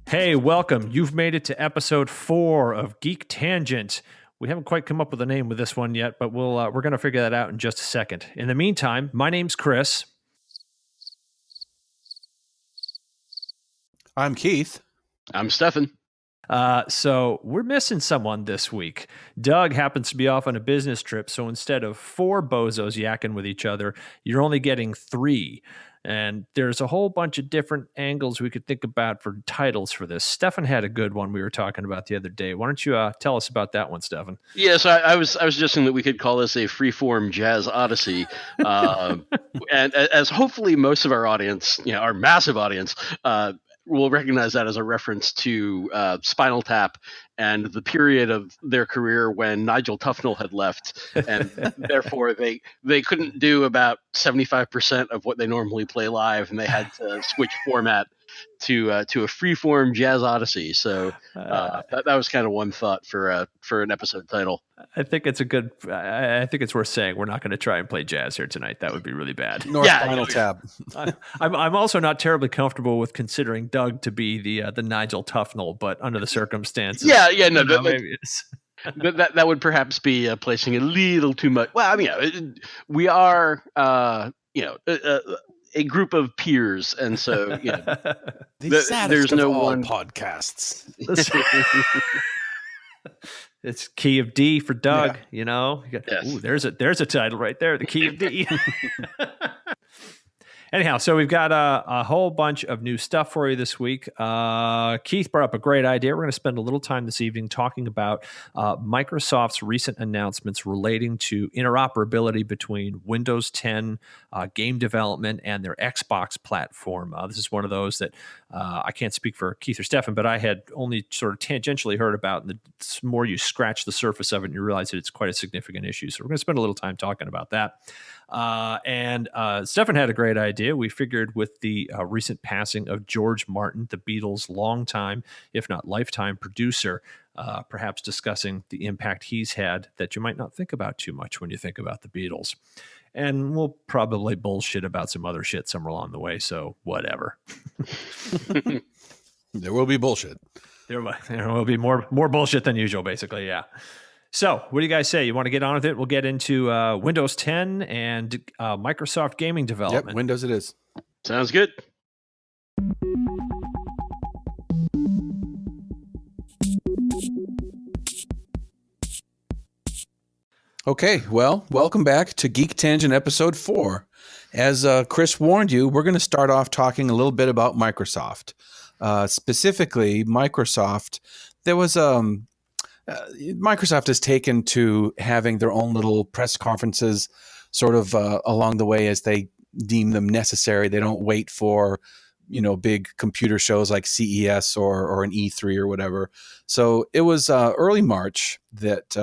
Hey, welcome. You've made it to episode 4 of Geek Tangent. We haven't quite come up with a name with this one yet, but we're going to figure that out in just a second. In the meantime, my name's Chris. I'm Keith. I'm Stefan. So we're missing someone this week. Doug happens to be off on a business trip, so instead of 4 bozos yakking with each other, you're only getting 3. And there's a whole bunch of different angles we could think about for titles for this. Stefan had a good one we were talking about the other day. Why don't you tell us about that one, Stefan? Yes, I was suggesting that we could call this a freeform jazz odyssey, and as hopefully most of our audience, our massive audience, will recognize that as a reference to Spinal Tap and the period of their career when Nigel Tufnell had left, and therefore they couldn't do about 75% of what they normally play live, and they had to switch format to a freeform jazz odyssey. So that was kind of one thought for an episode title. I think it's I think it's worth saying we're not going to try and play jazz here tonight. That would be really bad. Spinal Tap. I'm also not terribly comfortable with considering Doug to be the Nigel Tufnell, but under the circumstances, that would perhaps be placing a little too much. Well, I mean, we are a group of peers, and so there's no one podcasts. It's Key of D for Doug. Yeah. Yes. Ooh, there's a title right there, the Key of D. Anyhow, so we've got a whole bunch of new stuff for you this week. Keith brought up a great idea. We're going to spend a little time this evening talking about Microsoft's recent announcements relating to interoperability between Windows 10 game development and their Xbox platform. This is one of those that I can't speak for Keith or Stefan, but I had only sort of tangentially heard about. And the more you scratch the surface of it, and you realize that it's quite a significant issue. So we're going to spend a little time talking about that. And Stefan had a great idea. We figured with the recent passing of George Martin, the Beatles' longtime, if not lifetime producer, perhaps discussing the impact he's had that you might not think about too much when you think about the Beatles. And we'll probably bullshit about some other shit somewhere along the way, so whatever. There will be bullshit. There will be more bullshit than usual, basically, yeah. So, what do you guys say? You want to get on with it? We'll get into Windows 10 and Microsoft gaming development. Yep, Windows it is. Sounds good. Okay, well, welcome back to Geek Tangent episode 4. As Chris warned you, we're going to start off talking a little bit about Microsoft. Specifically, Microsoft. There was Microsoft has taken to having their own little press conferences sort of along the way as they deem them necessary. They don't wait for, big computer shows like CES or an E3 or whatever. So it was early March that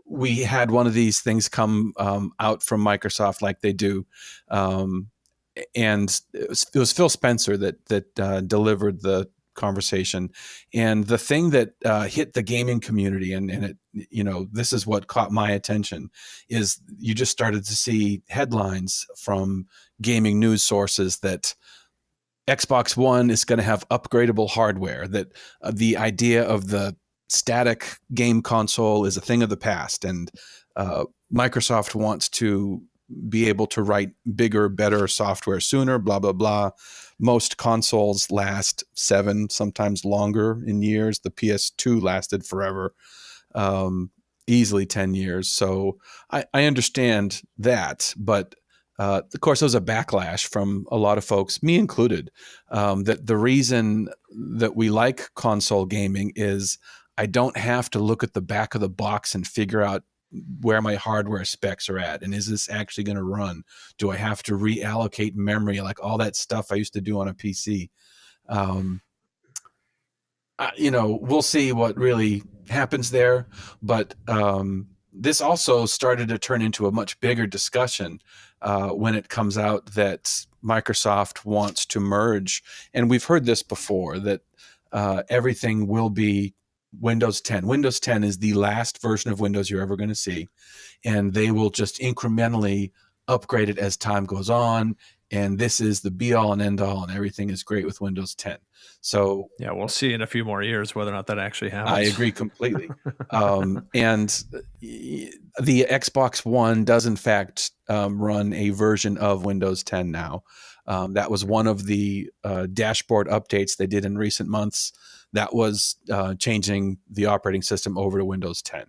we had one of these things come out from Microsoft like they do. And it was Phil Spencer that delivered the conversation. And the thing that hit the gaming community, and it, this is what caught my attention, is you just started to see headlines from gaming news sources that Xbox One is going to have upgradable hardware, that the idea of the static game console is a thing of the past, and Microsoft wants to be able to write bigger, better software sooner, blah, blah, blah. Most consoles last 7, sometimes longer in years. The PS2 lasted forever, easily 10 years. So I understand that, but of course, there was a backlash from a lot of folks, me included, that the reason that we like console gaming is I don't have to look at the back of the box and figure out where my hardware specs are at, and is this actually going to run? Do I have to reallocate memory, like all that stuff I used to do on a PC? We'll see what really happens there, but this also started to turn into a much bigger discussion when it comes out that Microsoft wants to merge, and we've heard this before, that everything will be Windows 10. Windows 10 is the last version of Windows you're ever going to see, and they will just incrementally upgrade it as time goes on, and this is the be all and end all, and everything is great with Windows 10. So Yeah, we'll see in a few more years whether or not that actually happens. I agree completely. And the Xbox One does in fact run a version of Windows 10 now. That was one of the dashboard updates they did in recent months. That was changing the operating system over to Windows 10.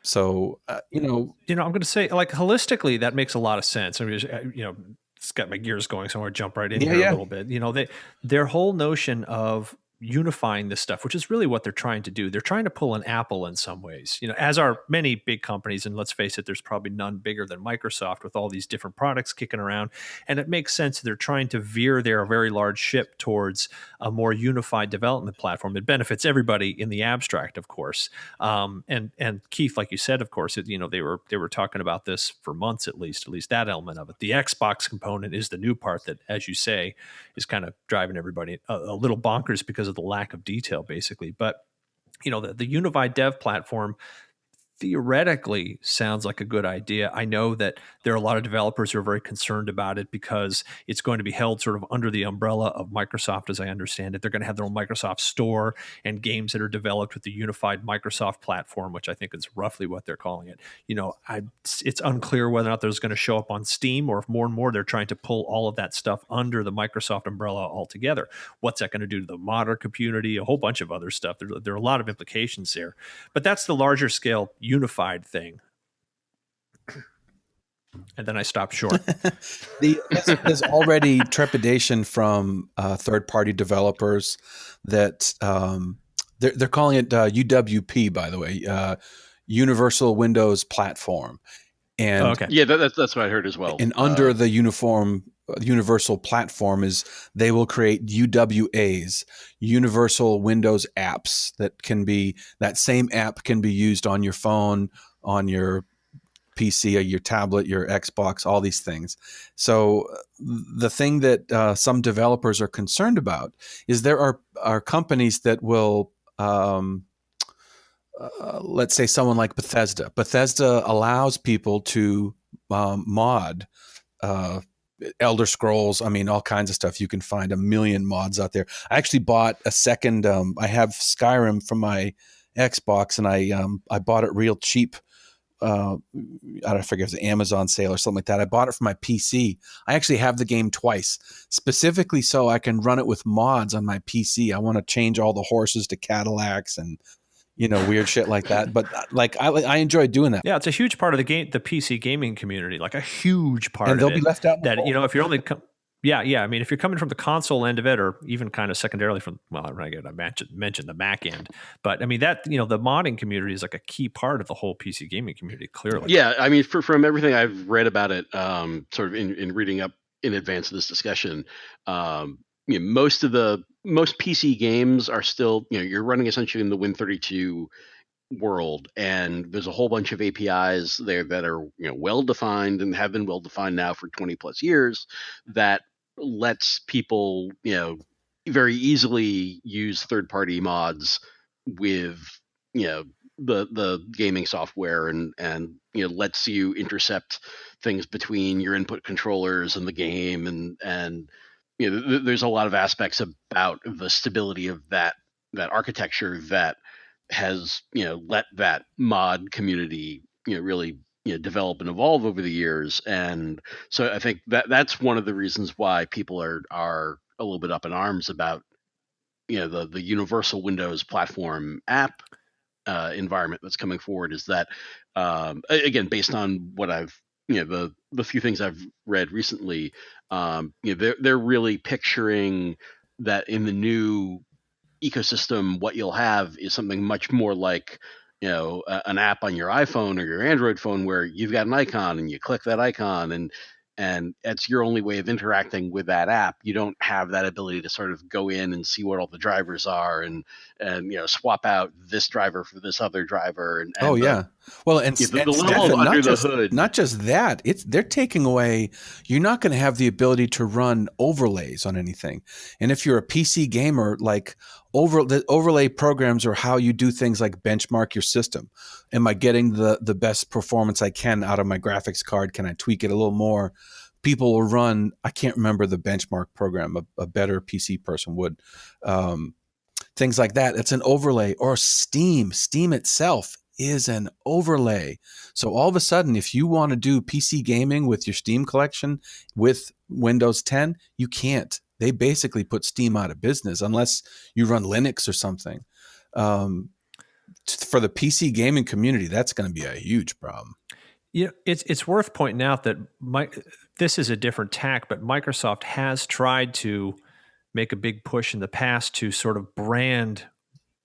So I'm going to say, like, holistically, that makes a lot of sense. I mean, it's got my gears going, so I want to jump right in here a little bit. Their whole notion of unifying this stuff, which is really what they're trying to do. They're trying to pull an Apple in some ways, as are many big companies. And let's face it, there's probably none bigger than Microsoft with all these different products kicking around. And it makes sense they're trying to veer their very large ship towards a more unified development platform that benefits everybody in the abstract, of course. And Keith, like you said, of course, they were talking about this for months, at least that element of it. The Xbox component is the new part that, as you say, is kind of driving everybody a little bonkers because of the lack of detail, basically. But the unified dev platform theoretically sounds like a good idea. I know that there are a lot of developers who are very concerned about it because it's going to be held sort of under the umbrella of Microsoft, as I understand it. They're going to have their own Microsoft store and games that are developed with the unified Microsoft platform, which I think is roughly what they're calling it. It's unclear whether or not there's going to show up on Steam, or if more and more they're trying to pull all of that stuff under the Microsoft umbrella altogether. What's that going to do to the modder community? A whole bunch of other stuff. There are a lot of implications there. But that's the larger scale unified thing. And then I stopped short. There's already trepidation from third-party developers that they're calling it UWP, by the way, Universal Windows Platform. And yeah, that's what I heard as well. And under the universal platform is they will create UWAs, Universal Windows Apps, that same app can be used on your phone, on your PC, or your tablet, your Xbox, all these things. So the thing that some developers are concerned about is there are companies that will, let's say someone like Bethesda. Bethesda allows people to mod Elder Scrolls. I mean, all kinds of stuff. You can find a million mods out there. I actually bought a second. I have Skyrim from my Xbox, and I bought it real cheap. I don't forget if it was an Amazon sale or something like that. I bought it for my PC. I actually have the game twice, specifically so I can run it with mods on my PC. I want to change all the horses to Cadillacs and weird shit like that. But I enjoy doing that. Yeah, it's a huge part of the PC gaming community, like a huge part. And they'll be left out. That if you're only I mean, if you're coming from the console end of it, or even kind of secondarily from, I mentioned the Mac end, but I mean that the modding community is like a key part of the whole PC gaming community. Clearly, yeah. I mean, from everything I've read about it, sort of in reading up in advance of this discussion, most PC games are still, you're running essentially in the Win32 world, and there's a whole bunch of APIs there that are well defined and have been well defined now for 20 plus years, that lets people very easily use third party mods with the gaming software, and lets you intercept things between your input controllers and the game, and there's a lot of aspects about the stability of that architecture that has let that mod community really develop and evolve over the years. And so I think that's one of the reasons why people are a little bit up in arms about the universal Windows platform app environment that's coming forward, is that again, based on what I've the few things I've read recently, they're really picturing that in the new ecosystem, what you'll have is something much more like an app on your iPhone or your Android phone, where you've got an icon and you click that icon, and it's your only way of interacting with that app. You don't have that ability to sort of go in and see what all the drivers are, and swap out this driver for this other driver. And well, and the level of under the hood. Not just that, they're taking away. You're not going to have the ability to run overlays on anything. And if you're a PC gamer, like the overlay programs are how you do things like benchmark your system. Am I getting the best performance I can out of my graphics card? Can I tweak it a little more? people will run, I can't remember the benchmark program, a better PC person would, things like that. It's an overlay. Or Steam itself is an overlay. So all of a sudden, if you want to do PC gaming with your Steam collection with Windows 10, you can't. They basically put Steam out of business unless you run Linux or something. For the PC gaming community, that's going to be a huge problem. It's worth pointing out that this is a different tack, but Microsoft has tried to make a big push in the past to sort of brand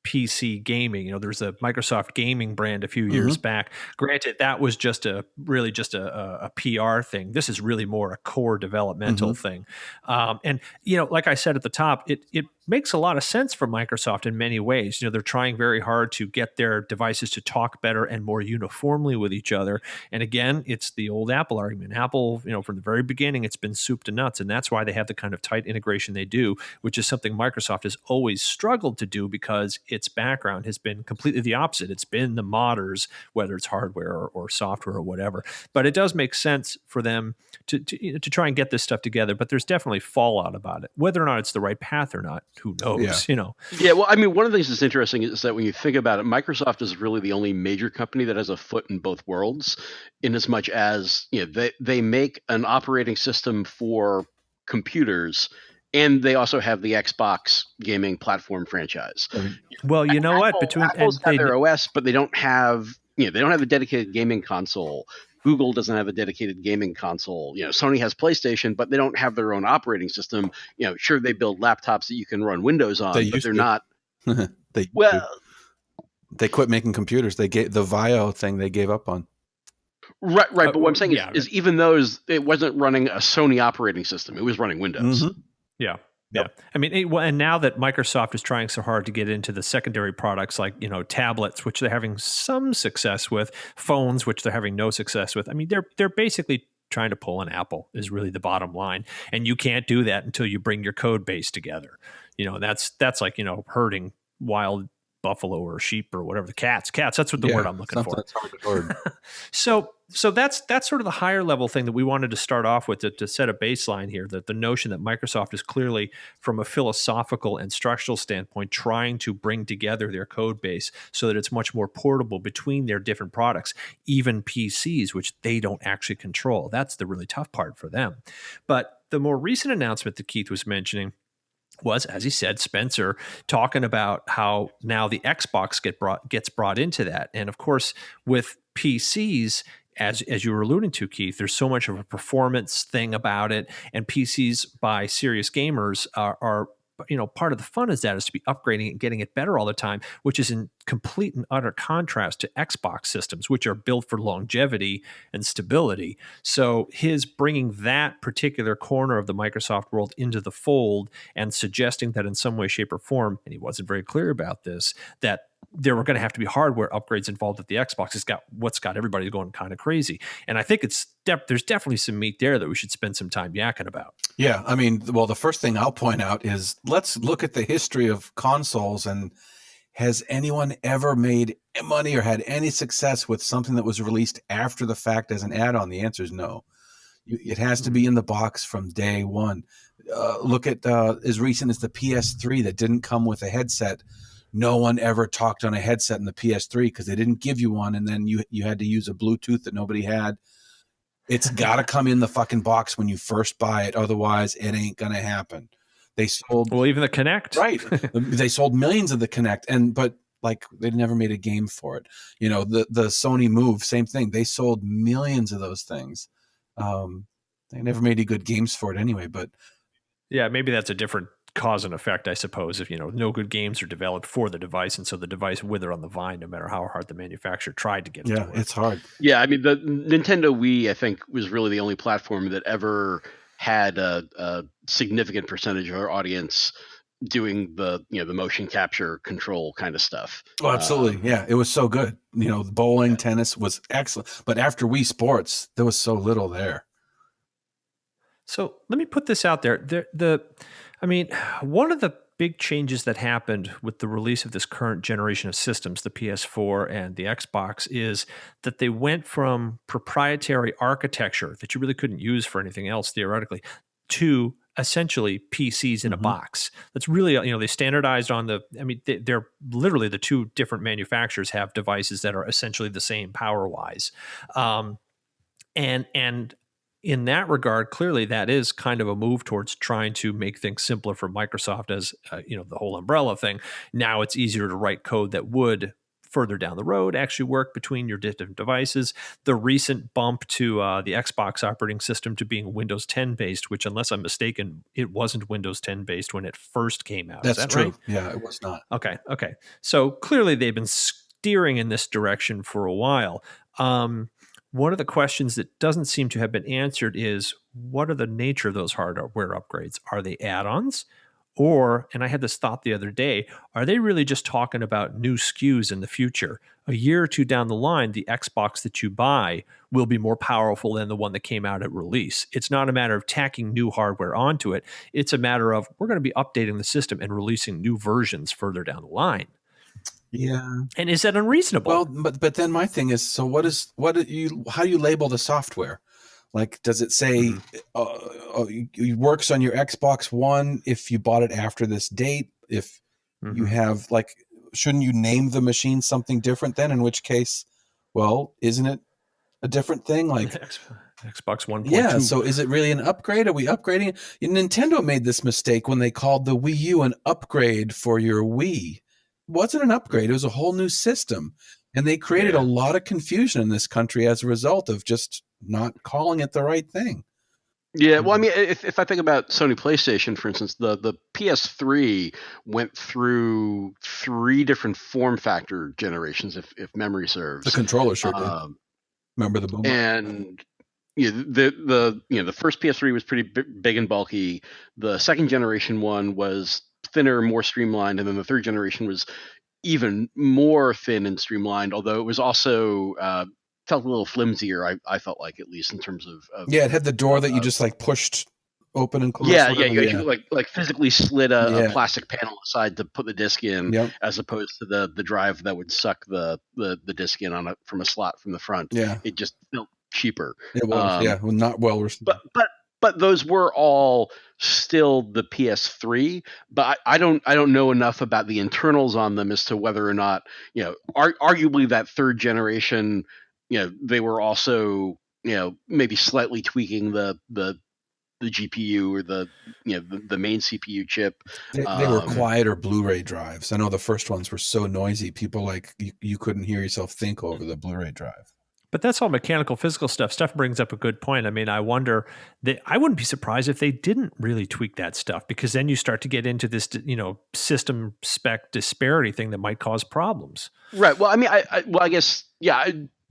PC gaming. There's a Microsoft gaming brand a few years back. Granted, that was just a PR thing. This is really more a core developmental thing. And like I said at the top, it makes a lot of sense for Microsoft in many ways. They're trying very hard to get their devices to talk better and more uniformly with each other. And again, it's the old Apple argument. Apple, from the very beginning, it's been soup to nuts, and that's why they have the kind of tight integration they do, which is something Microsoft has always struggled to do because its background has been completely the opposite. It's been the modders, whether it's hardware or software or whatever. But it does make sense for them to try and get this stuff together. But there's definitely fallout about it. Whether or not it's the right path or not, who knows? Yeah. Well, I mean, one of the things that's interesting is that when you think about it, Microsoft is really the only major company that has a foot in both worlds, in as much as they make an operating system for computers, and they also have the Xbox gaming platform franchise. Well, you know what? Apple's got their OS, but they don't have they don't have a dedicated gaming console. Google doesn't have a dedicated gaming console. Sony has PlayStation, but they don't have their own operating system. Sure, they build laptops that you can run Windows on, but they're not. They quit making computers. They gave the VAIO thing. They gave up on. Right. But what I'm saying is even though it wasn't running a Sony operating system, it was running Windows. Yeah. Yeah. I mean, and now that Microsoft is trying so hard to get into the secondary products like, tablets, which they're having some success with, phones, which they're having no success with. I mean, they're basically trying to pull an Apple is really the bottom line. And you can't do that until you bring your code base together. That's like, herding wild buffalo or sheep or whatever, the cats, that's what the word I'm looking for. So that's sort of the higher level thing that we wanted to start off with to set a baseline here, that the notion that Microsoft is clearly, from a philosophical and structural standpoint, trying to bring together their code base so that it's much more portable between their different products, even PCs, which they don't actually control. That's the really tough part for them. But the more recent announcement that Keith was mentioning was, as he said, Spencer talking about how now the Xbox gets brought into that. And of course, with PCs, as you were alluding to, Keith, there's so much of a performance thing about it. And PCs by serious gamers are part of the fun is to be upgrading and getting it better all the time, which is in complete and utter contrast to Xbox systems, which are built for longevity and stability. So his bringing that particular corner of the Microsoft world into the fold and suggesting that in some way, shape, or form, and he wasn't very clear about this, that there were going to have to be hardware upgrades involved at the Xbox has got what's got everybody going kind of crazy. And I think there's definitely some meat there that we should spend some time yakking about. Yeah. I mean, well, the first thing I'll point out is let's look at the history of consoles, and has anyone ever made money or had any success with something that was released after the fact as an add-on? The answer is no. It has to be in the box from day one. Look at as recent as the PS3 that didn't come with a headset. No one ever talked on a headset in the PS3 because they didn't give you one, and then you had to use a Bluetooth that nobody had. It's got to come in the fucking box when you first buy it. Otherwise, it ain't going to happen. They sold... Well, even the Kinect. Right. They sold millions of the Kinect, but like they never made a game for it. The Sony Move, same thing. They sold millions of those things. They never made any good games for it anyway, but... Yeah, maybe that's a different cause and effect, I suppose, if no good games are developed for the device, and so the device wither on the vine no matter how hard the manufacturer tried to get it to work. It's hard. Yeah, I mean, the Nintendo Wii, I think, was really the only platform that ever had a significant percentage of our audience doing the motion capture control kind of stuff. Oh, absolutely. Yeah, it was so good. The bowling, tennis was excellent, but after Wii Sports, there was so little there. So let me put this out there. One of the big changes that happened with the release of this current generation of systems, the PS4 and the Xbox, is that they went from proprietary architecture that you really couldn't use for anything else theoretically to essentially PCs in a box. That's really, they standardized on they're literally the two different manufacturers have devices that are essentially the same power wise. And in that regard, clearly that is kind of a move towards trying to make things simpler for Microsoft as, the whole umbrella thing. Now it's easier to write code that would further down the road actually work between your different devices. The recent bump to the Xbox operating system to being Windows 10 based, which unless I'm mistaken, it wasn't Windows 10 based when it first came out. That's Is that true. right? Yeah, it was not. Okay. So clearly they've been steering in this direction for a while. One of the questions that doesn't seem to have been answered is, what are the nature of those hardware upgrades? Are they add-ons? Or, and I had this thought the other day, are they really just talking about new SKUs in the future? A year or two down the line, the Xbox that you buy will be more powerful than the one that came out at release. It's not a matter of tacking new hardware onto it. It's a matter of, we're going to be updating the system and releasing new versions further down the line. Yeah. And is that unreasonable? Well, but then my thing is, so how do you label the software? Like, does it say it works on your Xbox One if you bought it after this date? If you have, like, shouldn't you name the machine something different then? In which case, well, isn't it a different thing? Like Xbox 1.2. Yeah, so is it really an upgrade? Are we upgrading it? Nintendo made this mistake when they called the Wii U an upgrade for your Wii. It wasn't an upgrade, it was a whole new system. And they created a lot of confusion in this country as a result of just not calling it the right thing. Yeah, well, I mean, if I think about Sony PlayStation, for instance, the PS3 went through 3 different form factor generations, if memory serves. The controller sure did. Remember the boom? And the first PS3 was pretty big and bulky. The second generation one was thinner, more streamlined, and then the third generation was even more thin and streamlined. Although it was also felt a little flimsier. I felt like, at least in terms of it had the door that you just like pushed open and closed. Yeah, you like physically slid a plastic panel aside to put the disc in, as opposed to the drive that would suck the disc in from a slot from the front. Yeah, it just felt cheaper. It was not well received. But those were all still the PS3. But I don't know enough about the internals on them as to whether or not, arguably that third generation, they were also, maybe slightly tweaking the GPU or the main CPU chip. They were quieter Blu-ray drives. I know the first ones were so noisy. People you couldn't hear yourself think over the Blu-ray drive. But that's all mechanical, physical stuff. Steph brings up a good point. I mean, I wonder I wouldn't be surprised if they didn't really tweak that stuff, because then you start to get into this, system spec disparity thing that might cause problems. Right. Well, I mean, I guess, yeah.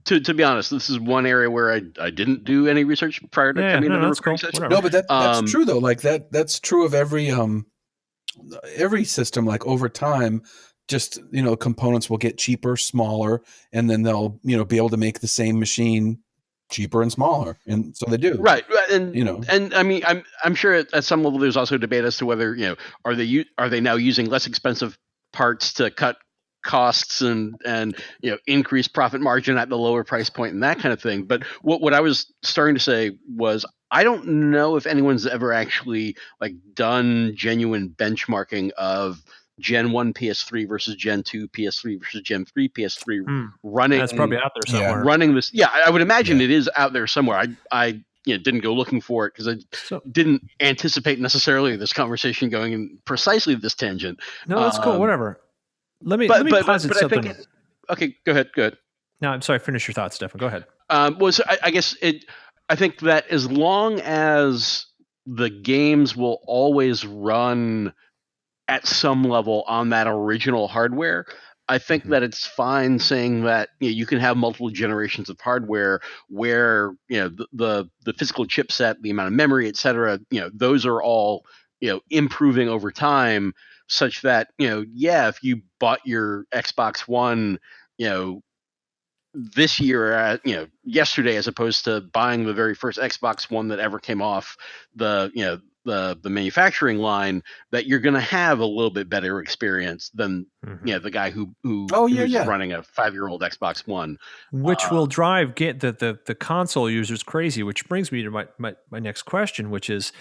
To be honest, this is one area where I didn't do any research prior to coming into the recording session. No, but that's true though. Like that's true of every system. Like over time, just components will get cheaper, smaller, and then they'll be able to make the same machine cheaper and smaller, and so they do. Right. And and I mean, I'm sure at some level there's also debate as to whether are they now using less expensive parts to cut costs and increase profit margin at the lower price point and that kind of thing. But what I was starting to say was, I don't know if anyone's ever actually done genuine benchmarking of Gen 1 PS3 versus Gen 2 PS3 versus Gen 3 PS3 running. That's probably out there somewhere. Running this. Yeah, I would imagine it is out there somewhere. I didn't go looking for it because I didn't anticipate necessarily this conversation going in precisely this tangent. No, that's cool. Whatever. Let me posit something. Okay, go ahead. No, I'm sorry. Finish your thoughts, Stefan. Go ahead. I guess I think that as long as the games will always run at some level on that original hardware, I think that it's fine saying that you can have multiple generations of hardware where the physical chipset, the amount of memory, et cetera, those are all improving over time, such that if you bought your Xbox One this year yesterday, as opposed to buying the very first Xbox One that ever came off the the manufacturing line, that you're going to have a little bit better experience than the guy Oh yeah, who's yeah. running a 5-year-old Xbox One. Which will drive get the console users crazy, which brings me to my next question, which is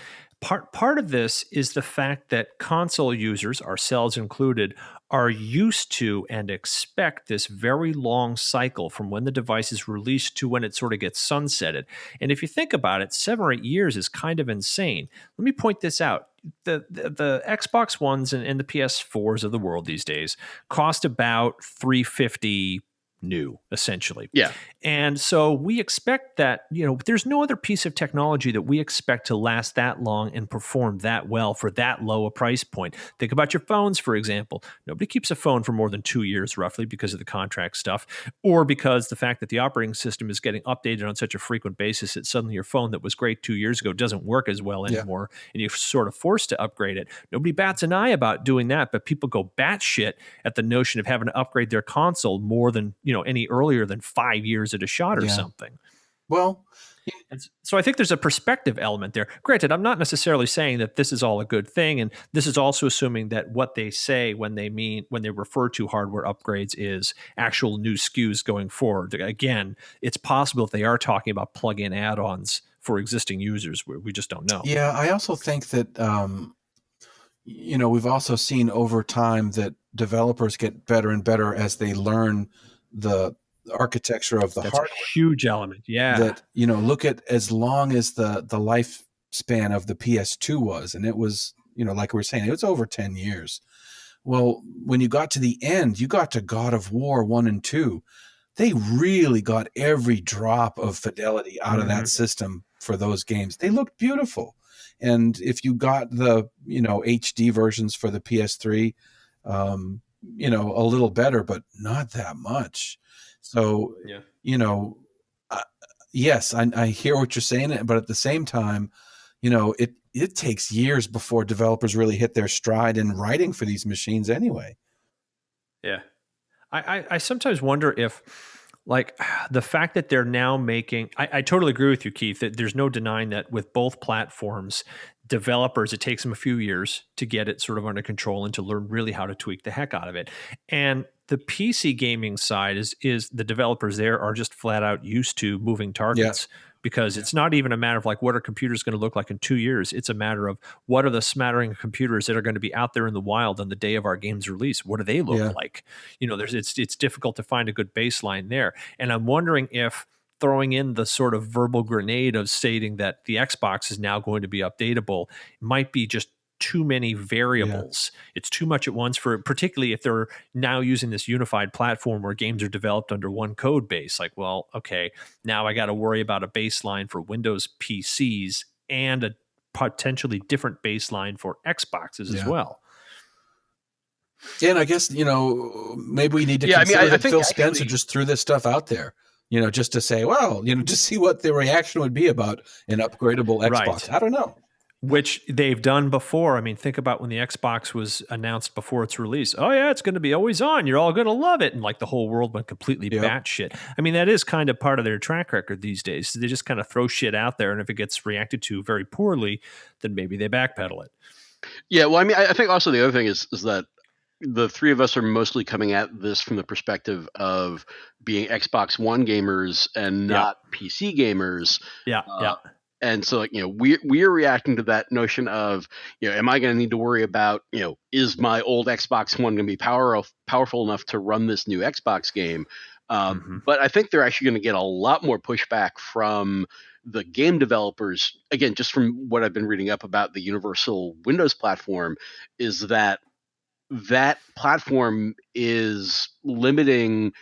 part of this is the fact that console users, ourselves included, are used to and expect this very long cycle from when the device is released to when it sort of gets sunsetted. And if you think about it, 7 or 8 years is kind of insane. Let me point this out. The Xbox Ones and the PS4s of the world these days cost about $350 new, essentially. Yeah. And so we expect that, there's no other piece of technology that we expect to last that long and perform that well for that low a price point. Think about your phones, for example. Nobody keeps a phone for more than 2 years, roughly, because of the contract stuff, or because the fact that the operating system is getting updated on such a frequent basis that suddenly your phone that was great 2 years ago doesn't work as well anymore, and you're sort of forced to upgrade it. Nobody bats an eye about doing that, but people go batshit at the notion of having to upgrade their console more than, any earlier than 5 years at a shot or something. Well, and so I think there's a perspective element there. Granted, I'm not necessarily saying that this is all a good thing, and this is also assuming that what they say when they refer to hardware upgrades is actual new SKUs going forward. Again, it's possible if they are talking about plug-in add-ons for existing users. We just don't know. Yeah, I also think that we've also seen over time that developers get better and better as they learn the architecture of the That's hardware. a huge element. Yeah. That, look at as long as the lifespan of the PS2 was, and it was, like we were saying, it was over 10 years. Well, when you got to the end, you got to God of War 1 and 2. They really got every drop of fidelity out of that system for those games. They looked beautiful. And if you got the, HD versions for the PS3, a little better, but not that much. So, yes, I hear what you're saying, but at the same time, it takes years before developers really hit their stride in writing for these machines anyway. Yeah. I sometimes wonder if, like, the fact that they're now making, I totally agree with you, Keith, that there's no denying that with both platforms, developers, it takes them a few years to get it sort of under control and to learn really how to tweak the heck out of it. And the PC gaming side is the developers there are just flat out used to moving targets. Because it's not even a matter of like what are computers going to look like in 2 years. It's a matter of what are the smattering of computers that are going to be out there in the wild on the day of our game's release. What do they look like? It's difficult to find a good baseline there. And I'm wondering if throwing in the sort of verbal grenade of stating that the Xbox is now going to be updatable might be just too many variables. It's too much at once, for particularly if they're now using this unified platform where games are developed under one code base. Like, well, okay, now I got to worry about a baseline for Windows PCs and a potentially different baseline for Xboxes as well. And I guess, maybe we need to consider that Phil Spencer just threw this stuff out there, just to say, well, just see what the reaction would be about an upgradable Xbox. Right. I don't know. Which they've done before. I mean, think about when the Xbox was announced before its release. Oh yeah, it's going to be always on. You're all going to love it. And like the whole world went completely batshit. I mean, that is kind of part of their track record these days. They just kind of throw shit out there. And if it gets reacted to very poorly, then maybe they backpedal it. Yeah. Well, I mean, I think also the other thing is that the three of us are mostly coming at this from the perspective of being Xbox One gamers and not PC gamers. Yeah. And so, we are reacting to that notion of, am I going to need to worry about, is my old Xbox One going to be powerful enough to run this new Xbox game? But I think they're actually going to get a lot more pushback from the game developers. Again, just from what I've been reading up about the Universal Windows platform, is that platform is limiting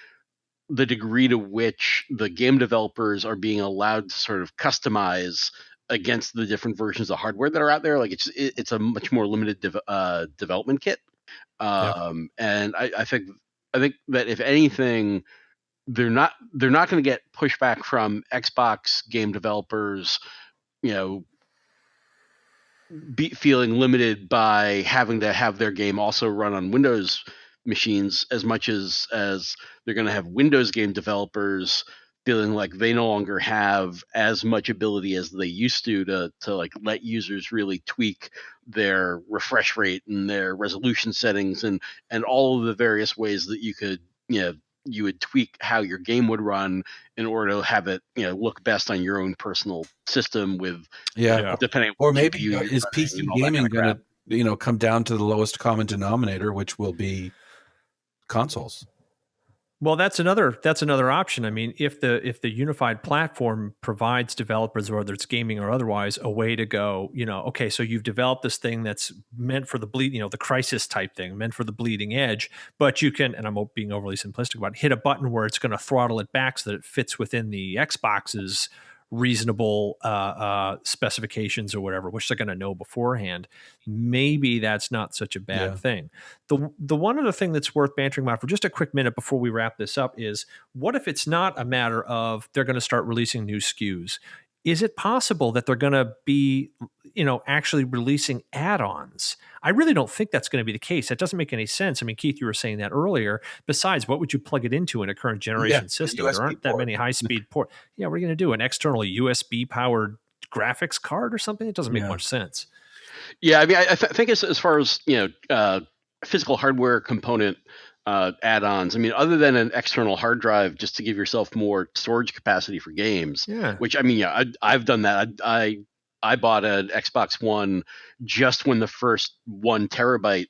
the degree to which the game developers are being allowed to sort of customize against the different versions of hardware that are out there. Like it's a much more limited development kit. And I think that if anything, they're not going to get pushback from Xbox game developers, feeling limited by having to have their game also run on Windows machines as much as they're going to have Windows game developers feeling like they no longer have as much ability as they used to like let users really tweak their refresh rate and their resolution settings and all of the various ways that you could, you would tweak how your game would run in order to have it, look best on your own personal system with, depending on or what maybe GPU you're is running and PC all that kind gaming of crap. going to come down to the lowest common denominator, which will be consoles? Well, that's another option. I mean, if the unified platform provides developers, whether it's gaming or otherwise, a way to go, okay, so you've developed this thing that's meant for the the crisis type thing, meant for the bleeding edge, but you can, and I'm being overly simplistic about it, hit a button where it's going to throttle it back so that it fits within the Xbox's reasonable specifications or whatever, which they're going to know beforehand. Maybe that's not such a bad thing. The one other thing that's worth bantering about for just a quick minute before we wrap this up is, what if it's not a matter of they're going to start releasing new SKUs? Is it possible that they're going to be, actually releasing add-ons? I really don't think that's going to be the case. That doesn't make any sense. I mean, Keith, you were saying that earlier. Besides, what would you plug it into in a current generation system? There aren't that many high-speed ports. Yeah, what are you going to do? An external USB-powered graphics card or something? It doesn't make much sense. Yeah, I mean, I think as far as physical hardware component add-ons, I mean, other than an external hard drive just to give yourself more storage capacity for games, which I mean, I've done that. I bought an Xbox One just when the first 1 terabyte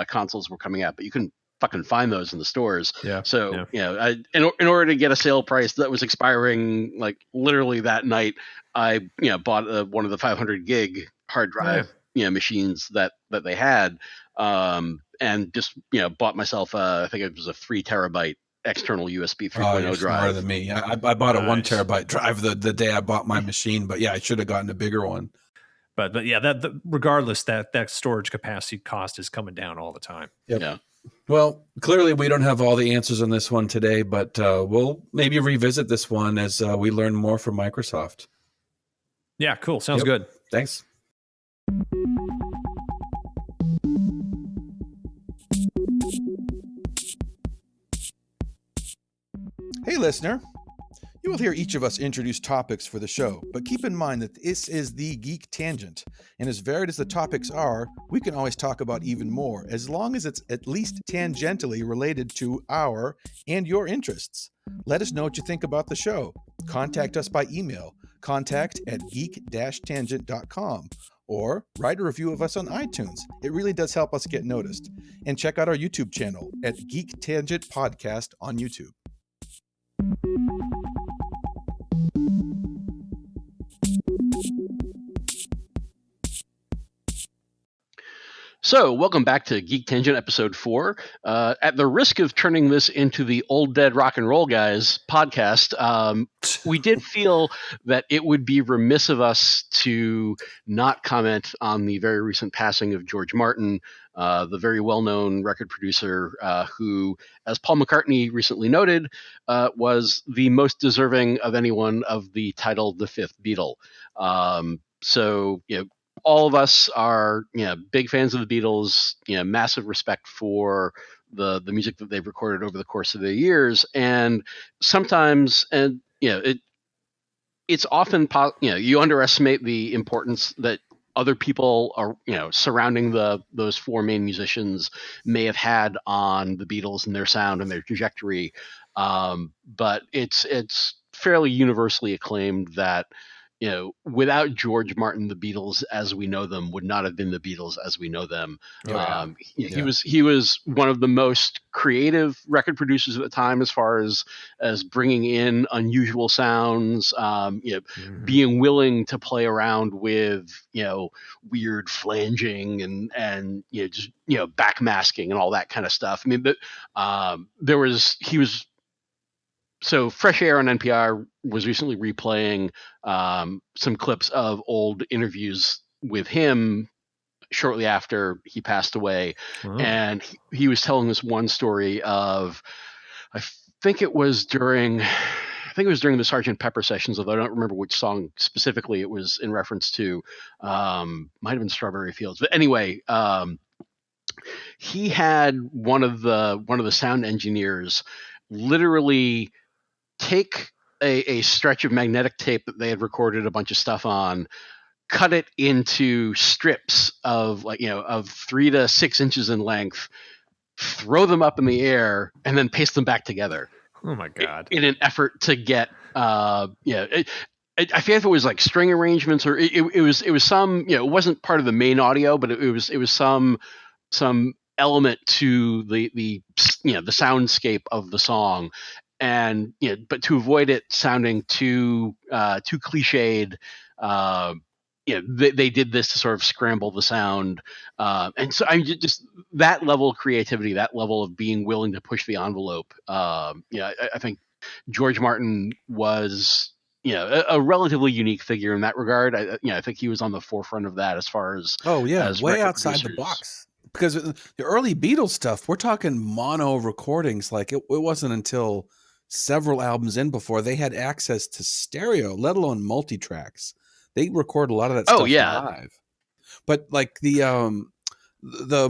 consoles were coming out, but you couldn't fucking find those in the stores. So in order to get a sale price that was expiring like literally that night, I bought one of the 500 gig hard drive machines that they had, and just bought myself I think it was a 3 terabyte external USB 3.0 you're drive. Smarter than me. I bought a 1 terabyte drive the day I bought my machine, but I should have gotten a bigger one. But yeah, regardless, that storage capacity cost is coming down all the time. Yeah. Well, clearly we don't have all the answers on this one today, but we'll maybe revisit this one as we learn more from Microsoft. Yeah, cool. Sounds good. Thanks. Hey, listener. You will hear each of us introduce topics for the show, but keep in mind that this is the Geek Tangent, and as varied as the topics are, we can always talk about even more, as long as it's at least tangentially related to our and your interests. Let us know what you think about the show. Contact us by email, contact@geek-tangent.com, or write a review of us on iTunes. It really does help us get noticed. And check out our YouTube channel at Geek Tangent Podcast on YouTube. So, welcome back to Geek Tangent episode 4. At the risk of turning this into the Old Dead Rock and Roll Guys podcast, we did feel that it would be remiss of us to not comment on the very recent passing of George Martin, the very well-known record producer who, as Paul McCartney recently noted, was the most deserving of anyone of the title The Fifth Beatle. All of us are, big fans of the Beatles, massive respect for the music that they've recorded over the course of the years. And sometimes, it's often, you underestimate the importance that other people are, surrounding those 4 main musicians may have had on the Beatles and their sound and their trajectory. But it's fairly universally acclaimed that, without George Martin, the Beatles as we know them would not have been the Beatles as we know them. He was one of the most creative record producers at the time, as far as bringing in unusual sounds, being willing to play around with weird flanging and just backmasking and all that kind of stuff. I mean, So Fresh Air on NPR was recently replaying some clips of old interviews with him shortly after he passed away. And he was telling this one story of, I think it was during the Sgt. Pepper sessions, although I don't remember which song specifically it was in reference to. Might have been Strawberry Fields. But anyway, he had one of the sound engineers literally take a stretch of magnetic tape that they had recorded a bunch of stuff on, cut it into strips of of 3 to 6 inches in length, throw them up in the air, and then paste them back together. Oh my God. In an effort to get I forget if it was like string arrangements or it was some, it wasn't part of the main audio, but it was some element to the soundscape of the song. And but to avoid it sounding too cliched, they did this to sort of scramble the sound. And so just that level of creativity, that level of being willing to push the envelope. I think George Martin was, a relatively unique figure in that regard. I think he was on the forefront of that as far as way record outside the producers. box. Because the early Beatles stuff, we're talking mono recordings. Like it wasn't until several albums in before they had access to stereo, let alone multi-tracks. They record a lot of that stuff live. But like the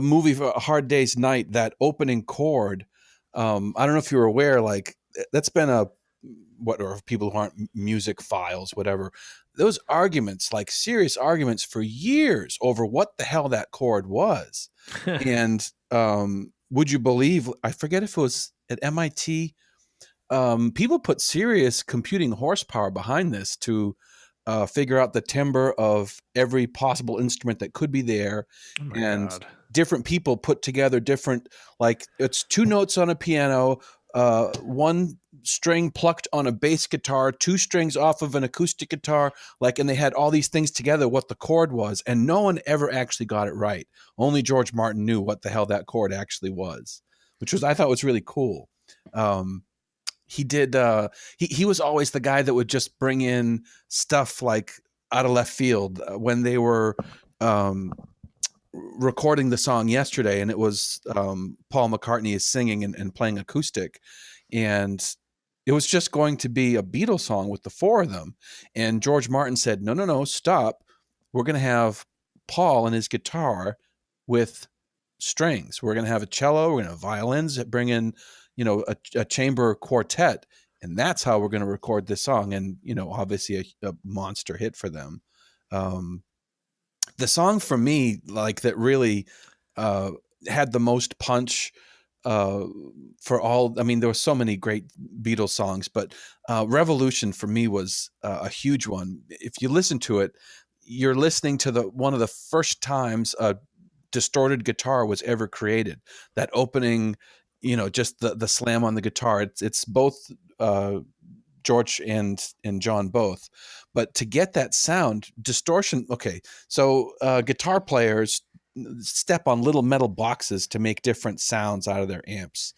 movie for A Hard Day's Night, that opening chord, I don't know if you're aware, like that's been or people who aren't music files, whatever, those arguments, like serious arguments for years over what the hell that chord was. And would you believe, I forget if it was at MIT, people put serious computing horsepower behind this to figure out the timbre of every possible instrument that could be there. Oh my and God. Different people put together different, like it's 2 notes on a piano, 1 string plucked on a bass guitar, 2 strings off of an acoustic guitar, and they had all these things together, what the chord was, and no one ever actually got it right. Only George Martin knew what the hell that chord actually was, which I thought was really cool. He did. He was always the guy that would just bring in stuff like out of left field when they were recording the song Yesterday, and it was Paul McCartney is singing and playing acoustic, and it was just going to be a Beatles song with the 4 of them. And George Martin said, no, stop. We're going to have Paul and his guitar with strings. We're going to have a cello. We're going to have violins that bring in, a chamber quartet. And that's how we're going to record this song. And, obviously a monster hit for them. The song for me, that really had the most punch for all. I mean, there were so many great Beatles songs, but Revolution for me was a huge one. If you listen to it, you're listening to one of the first times a distorted guitar was ever created. That opening, just the slam on the guitar. It's both George and John both, but to get that sound distortion. Okay, so guitar players step on little metal boxes to make different sounds out of their amps.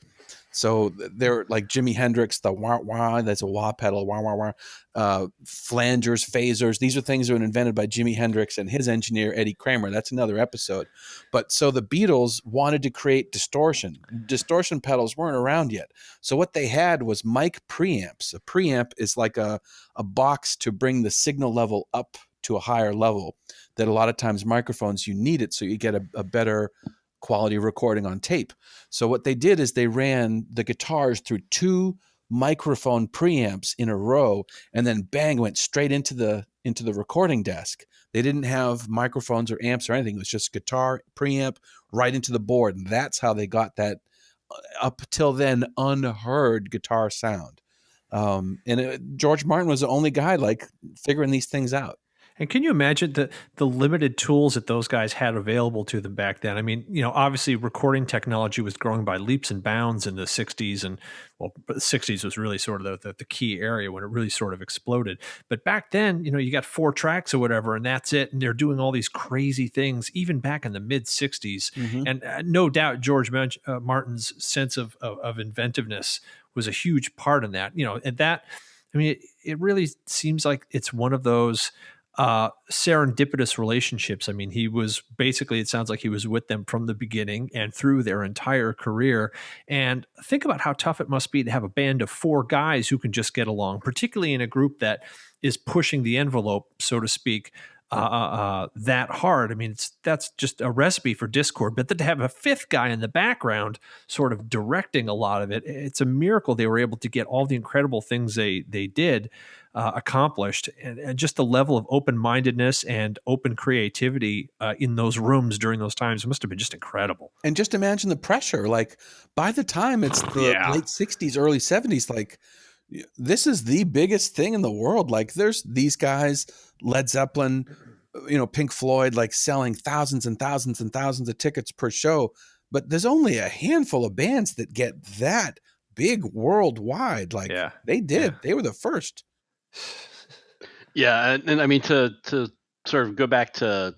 So they're like Jimi Hendrix, the wah wah, that's a wah pedal, wah wah wah. Flangers, phasers, these are things that were invented by Jimi Hendrix and his engineer, Eddie Kramer. That's another episode. But so the Beatles wanted to create distortion. Distortion pedals weren't around yet. So what they had was mic preamps. A preamp is like a box to bring the signal level up to a higher level that a lot of times microphones, you need it so you get a better quality recording on tape. So what they did is they ran the guitars through 2 microphone preamps in a row, and then bang, went straight into the recording desk. They didn't have microphones or amps or anything. It was just guitar preamp right into the board. And that's how they got that up till then unheard guitar sound. George Martin was the only guy figuring these things out. And can you imagine the limited tools that those guys had available to them back then? I mean, obviously recording technology was growing by leaps and bounds in the 60s. And the 60s was really sort of the key area when it really sort of exploded. But back then, you got 4 tracks or whatever, and that's it. And they're doing all these crazy things, even back in the mid 60s. Mm-hmm. And no doubt George Martin's sense of inventiveness was a huge part in that. And that, I mean, it really seems like it's one of those serendipitous relationships. I mean, he was basically, it sounds like he was with them from the beginning and through their entire career. And think about how tough it must be to have a band of 4 guys who can just get along, particularly in a group that is pushing the envelope, so to speak, that hard. I mean, that's just a recipe for discord. But then to have a fifth guy in the background sort of directing a lot of it, it's a miracle they were able to get all the incredible things they did accomplished, and just the level of open-mindedness and open creativity in those rooms during those times must have been just incredible. And just imagine the pressure. Like by the time it's the late 60s, early 70s, like this is the biggest thing in the world. Like there's these guys, Led Zeppelin, Pink Floyd, like selling thousands and thousands and thousands of tickets per show. But there's only a handful of bands that get that big worldwide. Like they did. They were the first. Yeah, and I mean to sort of go back to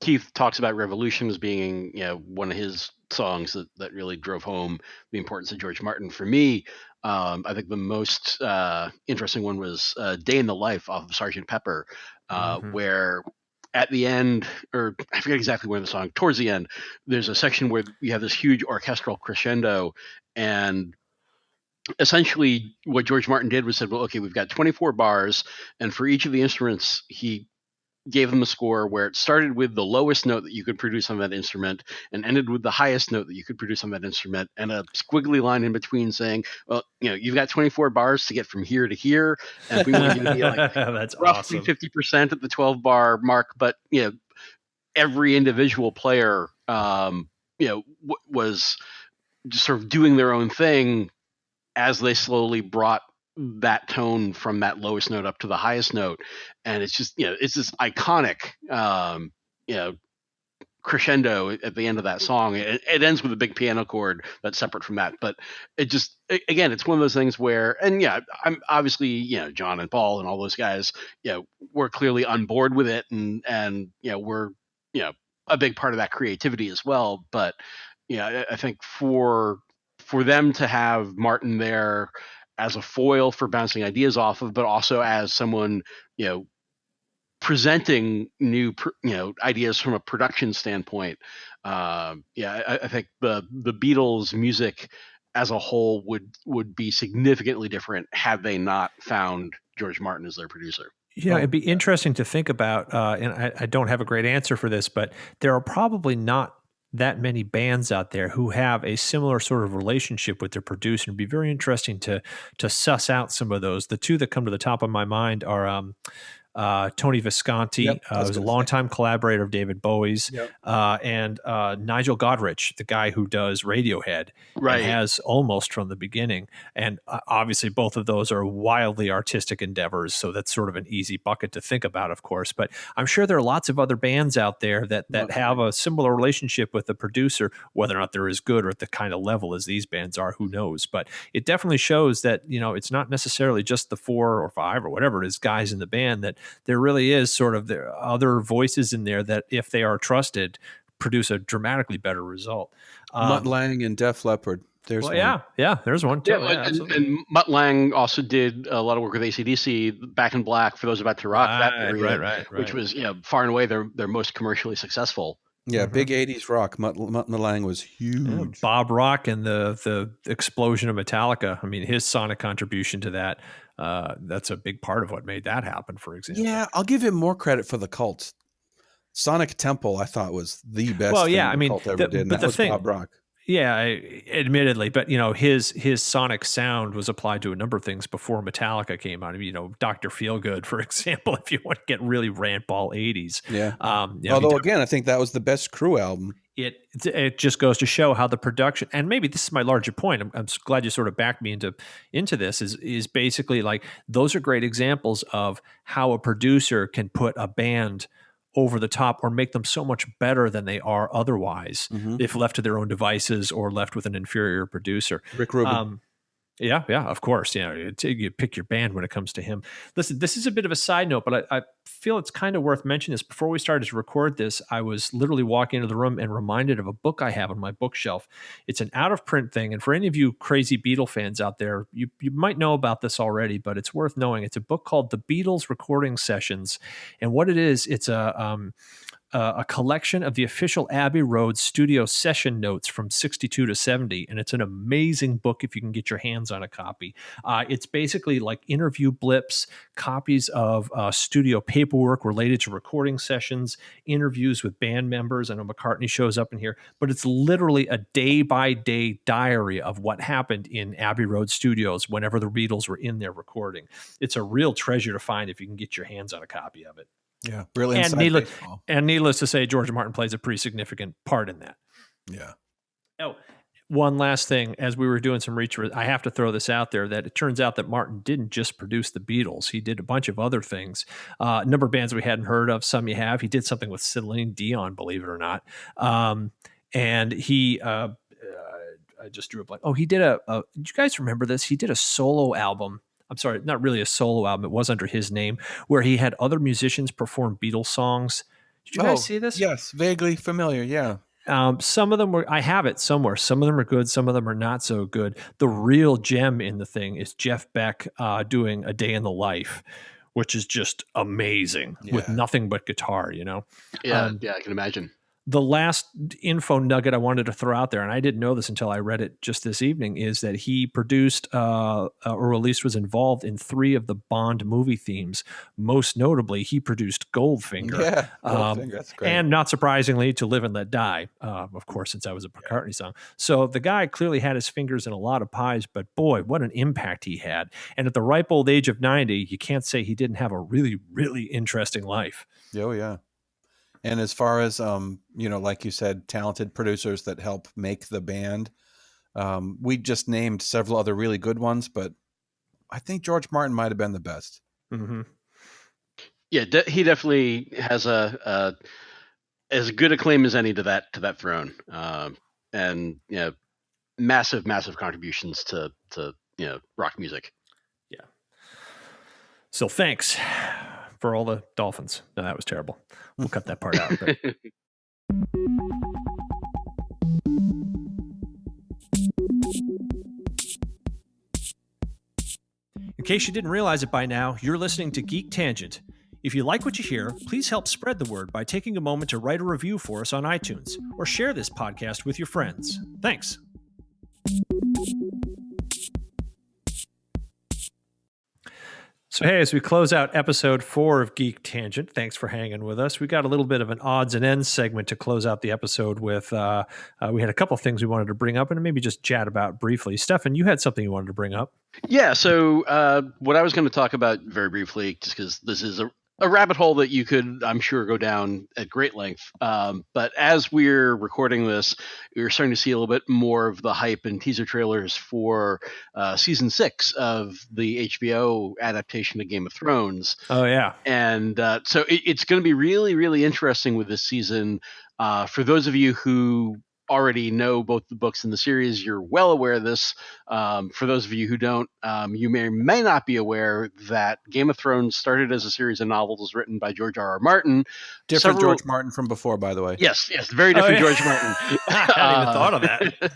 Keith talks about Revolution as being one of his songs that really drove home the importance of George Martin. For me, I think the most interesting one was Day in the Life off of Sgt. Pepper, where at the end, or I forget exactly where the song, towards the end, there's a section where you have this huge orchestral crescendo, and essentially what George Martin did was said, well, okay, we've got 24 bars, and for each of the instruments, he gave them a score where it started with the lowest note that you could produce on that instrument and ended with the highest note that you could produce on that instrument, and a squiggly line in between saying, well, you've got 24 bars to get from here to here, and if we want you to be like that's roughly awesome. 50% at the 12 bar mark, but every individual player was just sort of doing their own thing as they slowly brought that tone from that lowest note up to the highest note. And it's just, it's this iconic, crescendo at the end of that song. It ends with a big piano chord that's separate from that. But it just, again, it's one of those things where, and I'm obviously, John and Paul and all those guys, we're clearly on board with it. And we're, a big part of that creativity as well. But, I think for them to have Martin there as a foil for bouncing ideas off of, but also as someone, presenting new, ideas from a production standpoint. I think the Beatles music as a whole would be significantly different had they not found George Martin as their producer. Yeah, it'd be interesting to think about, and I don't have a great answer for this, but there are probably not that many bands out there who have a similar sort of relationship with their producer. It'd be very interesting to suss out some of those. The two that come to the top of my mind are Tony Visconti, was a longtime collaborator of David Bowie's, and Nigel Godrich, the guy who does Radiohead, right, and has almost from the beginning. And obviously, both of those are wildly artistic endeavors, so that's sort of an easy bucket to think about, of course. But I'm sure there are lots of other bands out there that have a similar relationship with the producer, whether or not they're as good or at the kind of level as these bands are, who knows? But it definitely shows that it's not necessarily just the 4 or 5 or whatever it is guys in the band, that there really is sort of the other voices in there that, if they are trusted, produce a dramatically better result. Mutt Lange and Def Leppard. There's one. Yeah, there's one too. And Mutt Lange also did a lot of work with AC/DC, Back in Black, For Those About to Rock, that period, right. which was far and away their most commercially successful. Yeah, big 80s rock. Mutt Lange was huge. Yeah, Bob Rock and the explosion of Metallica. I mean, his sonic contribution to that, that's a big part of what made that happen, for example. Yeah, I'll give him more credit for the Cult. Sonic Temple, I thought, was the best thing the Cult ever did, and that was Bob Rock. Yeah, admittedly, but his sonic sound was applied to a number of things before Metallica came out. Dr. Feelgood, for example, if you want to get really rant ball 80s. Yeah. Although again, I think that was the best Crew album. It just goes to show how the production, and maybe this is my larger point. I'm glad you sort of backed me into this. Is basically like, those are great examples of how a producer can put a band over the top or make them so much better than they are otherwise, if left to their own devices or left with an inferior producer. Rick Rubin. Yeah, of course. You pick your band when it comes to him. Listen, this is a bit of a side note, but I feel it's kind of worth mentioning this. Before we started to record this, I was literally walking into the room and reminded of a book I have on my bookshelf. It's an out-of-print thing, and for any of you crazy Beatle fans out there, you might know about this already, but it's worth knowing. It's a book called The Beatles Recording Sessions, and what it is, it's a collection of the official Abbey Road studio session notes from 62 to 70. And it's an amazing book if you can get your hands on a copy. It's basically like interview blips, copies of studio paperwork related to recording sessions, interviews with band members. I know McCartney shows up in here, but it's literally a day-by-day diary of what happened in Abbey Road Studios whenever the Beatles were in there recording. It's a real treasure to find if you can get your hands on a copy of it. Yeah, brilliant. And needless to say, George Martin plays a pretty significant part in that. Yeah. Oh, one last thing. As we were doing some research, I have to throw this out there that it turns out that Martin didn't just produce the Beatles. He did a bunch of other things. A number of bands we hadn't heard of. Some you have. He did something with Celine Dion, believe it or not. And he, I just drew a blank. Oh, he did did you guys remember this? He did a solo album. I'm sorry, not really a solo album. It was under his name, where he had other musicians perform Beatles songs. Did you guys see this? Yes, vaguely familiar. Yeah. Some of them were, I have it somewhere. Some of them are good. Some of them are not so good. The real gem in the thing is Jeff Beck doing A Day in the Life, which is just amazing with nothing but guitar, you know? Yeah, I can imagine. The last info nugget I wanted to throw out there, and I didn't know this until I read it just this evening, is that he produced or at least was involved in 3 of the Bond movie themes. Most notably, he produced Goldfinger. Yeah, Goldfinger, that's great. And not surprisingly, To Live and Let Die, of course, since that was a McCartney song. So the guy clearly had his fingers in a lot of pies, but boy, what an impact he had. And at the ripe old age of 90, you can't say he didn't have a really, really interesting life. Oh, yeah. And as far as, like you said, talented producers that help make the band, we just named several other really good ones, but I think George Martin might have been the best. Mm-hmm. Yeah, he definitely has as good a claim as any to that throne, and massive contributions to rock music. Yeah. So thanks for all the dolphins. No, that was terrible. We'll cut that part out. But. In case you didn't realize it by now, you're listening to Geek Tangent. If you like what you hear, please help spread the word by taking a moment to write a review for us on iTunes or share this podcast with your friends. Thanks. So, hey, as we close out episode 4 of Geek Tangent, thanks for hanging with us. We got a little bit of an odds and ends segment to close out the episode with. We had a couple of things we wanted to bring up and maybe just chat about briefly. Stefan, you had something you wanted to bring up. Yeah, so what I was going to talk about very briefly, just because this is a rabbit hole that you could, I'm sure, go down at great length. But as we're recording this, we're starting to see a little bit more of the hype and teaser trailers for season 6 of the HBO adaptation of Game of Thrones. Oh, yeah. And so it's going to be really, really interesting with this season. For those of you who already know both the books and the series, you're well aware of this. For those of you who don't, you may or may not be aware that Game of Thrones started as a series of novels written by George R.R. Martin. Different George Martin from before, by the way. Yes, very different George Martin. I hadn't even thought of that.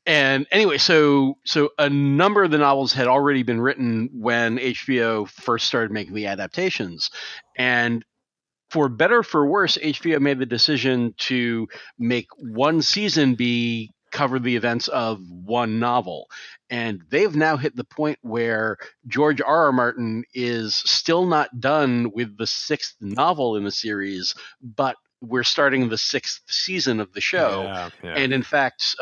And anyway, so a number of the novels had already been written when HBO first started making the adaptations. And for better or for worse, HBO made the decision to make one season cover the events of one novel. And they've now hit the point where George R.R. Martin is still not done with the 6th novel in the series, but we're starting the 6th season of the show. Yeah. And in fact,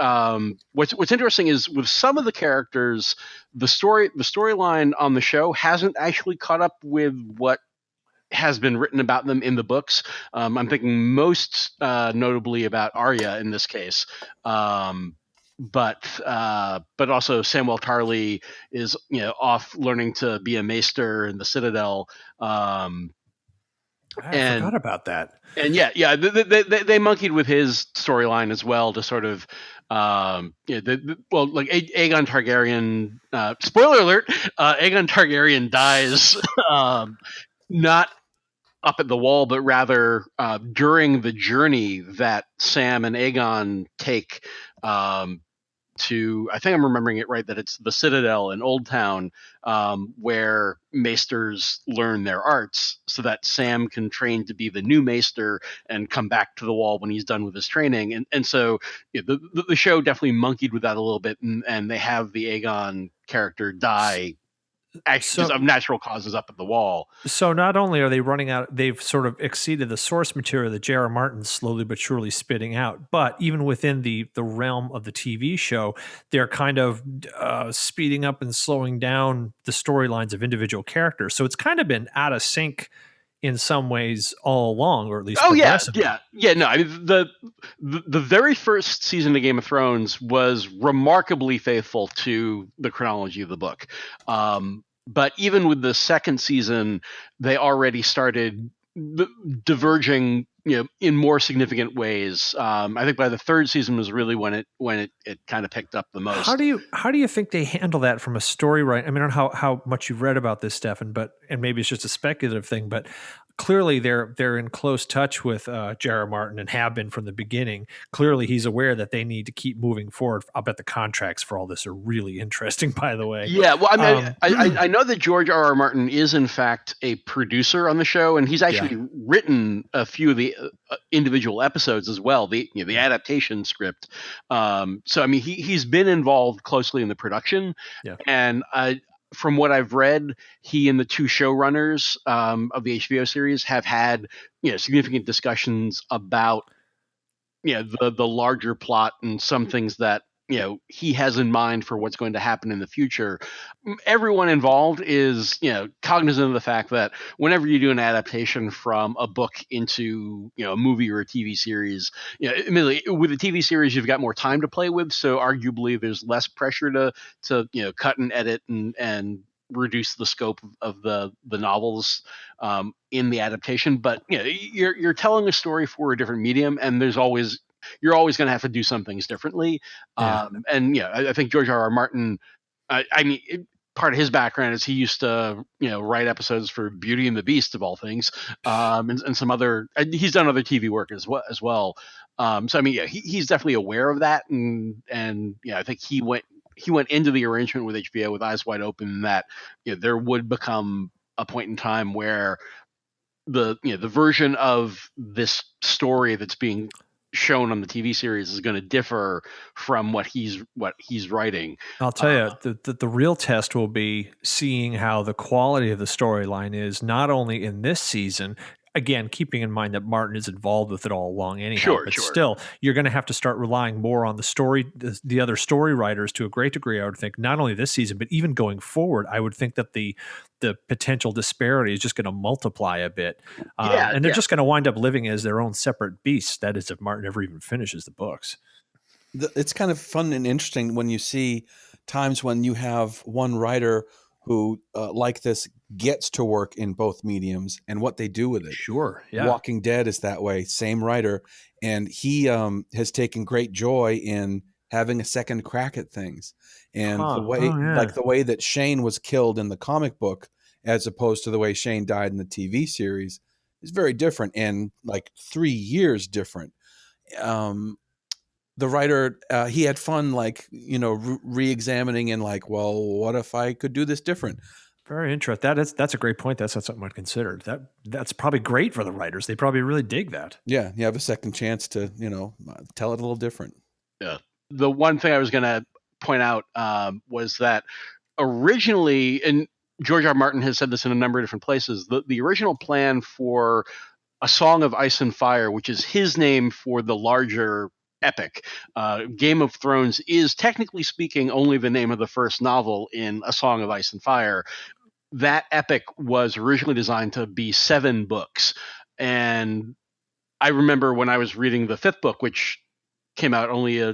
what's interesting is with some of the characters, the storyline on the show hasn't actually caught up with what has been written about them in the books. I'm thinking most notably about Arya in this case. But also Samwell Tarly is off learning to be a maester in the Citadel. I forgot about that. And they monkeyed with his storyline as well to sort of like Aegon Targaryen. Spoiler alert: Aegon Targaryen dies not up at the wall, but rather during the journey that Sam and Aegon take to, I think I'm remembering it right, that it's the Citadel in Old Town, where maesters learn their arts so that Sam can train to be the new maester and come back to the wall when he's done with his training. And so the show definitely monkeyed with that a little bit, and they have the Aegon character die actually just of natural causes up at the wall. So not only are they running out, they've sort of exceeded the source material that J.R. Martin's slowly but surely spitting out. But even within the realm of the TV show, they're kind of speeding up and slowing down the storylines of individual characters. So it's kind of been out of sync in some ways all along, or at least progressively. No, I mean the very first season of Game of Thrones was remarkably faithful to the chronology of the book. But even with the second season, they already started diverging, in more significant ways. I think by the third season was really when it kind of picked up the most. How do you think they handle that from a story right? I mean, I don't know how much you've read about this, Stefan, and maybe it's just a speculative thing, but clearly they're in close touch with J.R. Martin and have been from the beginning. Clearly he's aware that they need to keep moving forward. I'll bet the contracts for all this are really interesting, by the way. Yeah, well, I mean, I know that George R.R. Martin is in fact a producer on the show, and he's actually written a few of the individual episodes as well, the adaptation script. So I mean, he's been involved closely in the production, and from what I've read, he and the two showrunners of the HBO series have had significant discussions about the larger plot and some things that he has in mind for what's going to happen in the future. Everyone involved is cognizant of the fact that whenever you do an adaptation from a book into a movie or a TV series, admittedly, with a TV series you've got more time to play with, so arguably there's less pressure to cut and edit and reduce the scope of the novels in the adaptation. But you're telling a story for a different medium, and you're always going to have to do some things differently. And I think George R.R. Martin, I mean, part of his background is he used to write episodes for Beauty and the Beast, of all things, and some other. He's done other TV work as well. So I mean, he's definitely aware of that, and I think he went into the arrangement with HBO with eyes wide open that there would become a point in time where the version of this story that's being shown on the TV series is going to differ from what he's writing. I'll tell you, the real test will be seeing how the quality of the storyline is, not only in this season, again, keeping in mind that Martin is involved with it all along anyhow, but still, you're going to have to start relying more on the other story writers to a great degree, I would think, not only this season, but even going forward. I would think that the potential disparity is just going to multiply a bit. And they're just going to wind up living as their own separate beasts. That is, if Martin ever even finishes the books. It's kind of fun and interesting when you see times when you have one writer who, like this, gets to work in both mediums and what they do with it. Sure, yeah. Walking Dead is that way, same writer, and he has taken great joy in having a second crack at things. And the way that Shane was killed in the comic book, as opposed to the way Shane died in the TV series, is very different, and like 3 years different. The writer, he had fun, re-examining and well, what if I could do this different? Very interesting. That's a great point. That's not something I'd considered. That's probably great for the writers. They probably really dig that. Yeah, you have a second chance to tell it a little different. Yeah. The one thing I was going to point out was that originally, and George R. Martin has said this in a number of different places, the original plan for A Song of Ice and Fire, which is his name for the larger epic. Game of Thrones is, technically speaking, only the name of the first novel in A Song of Ice and Fire. That epic was originally designed to be 7 books. And I remember when I was reading the 5th book, which came out only a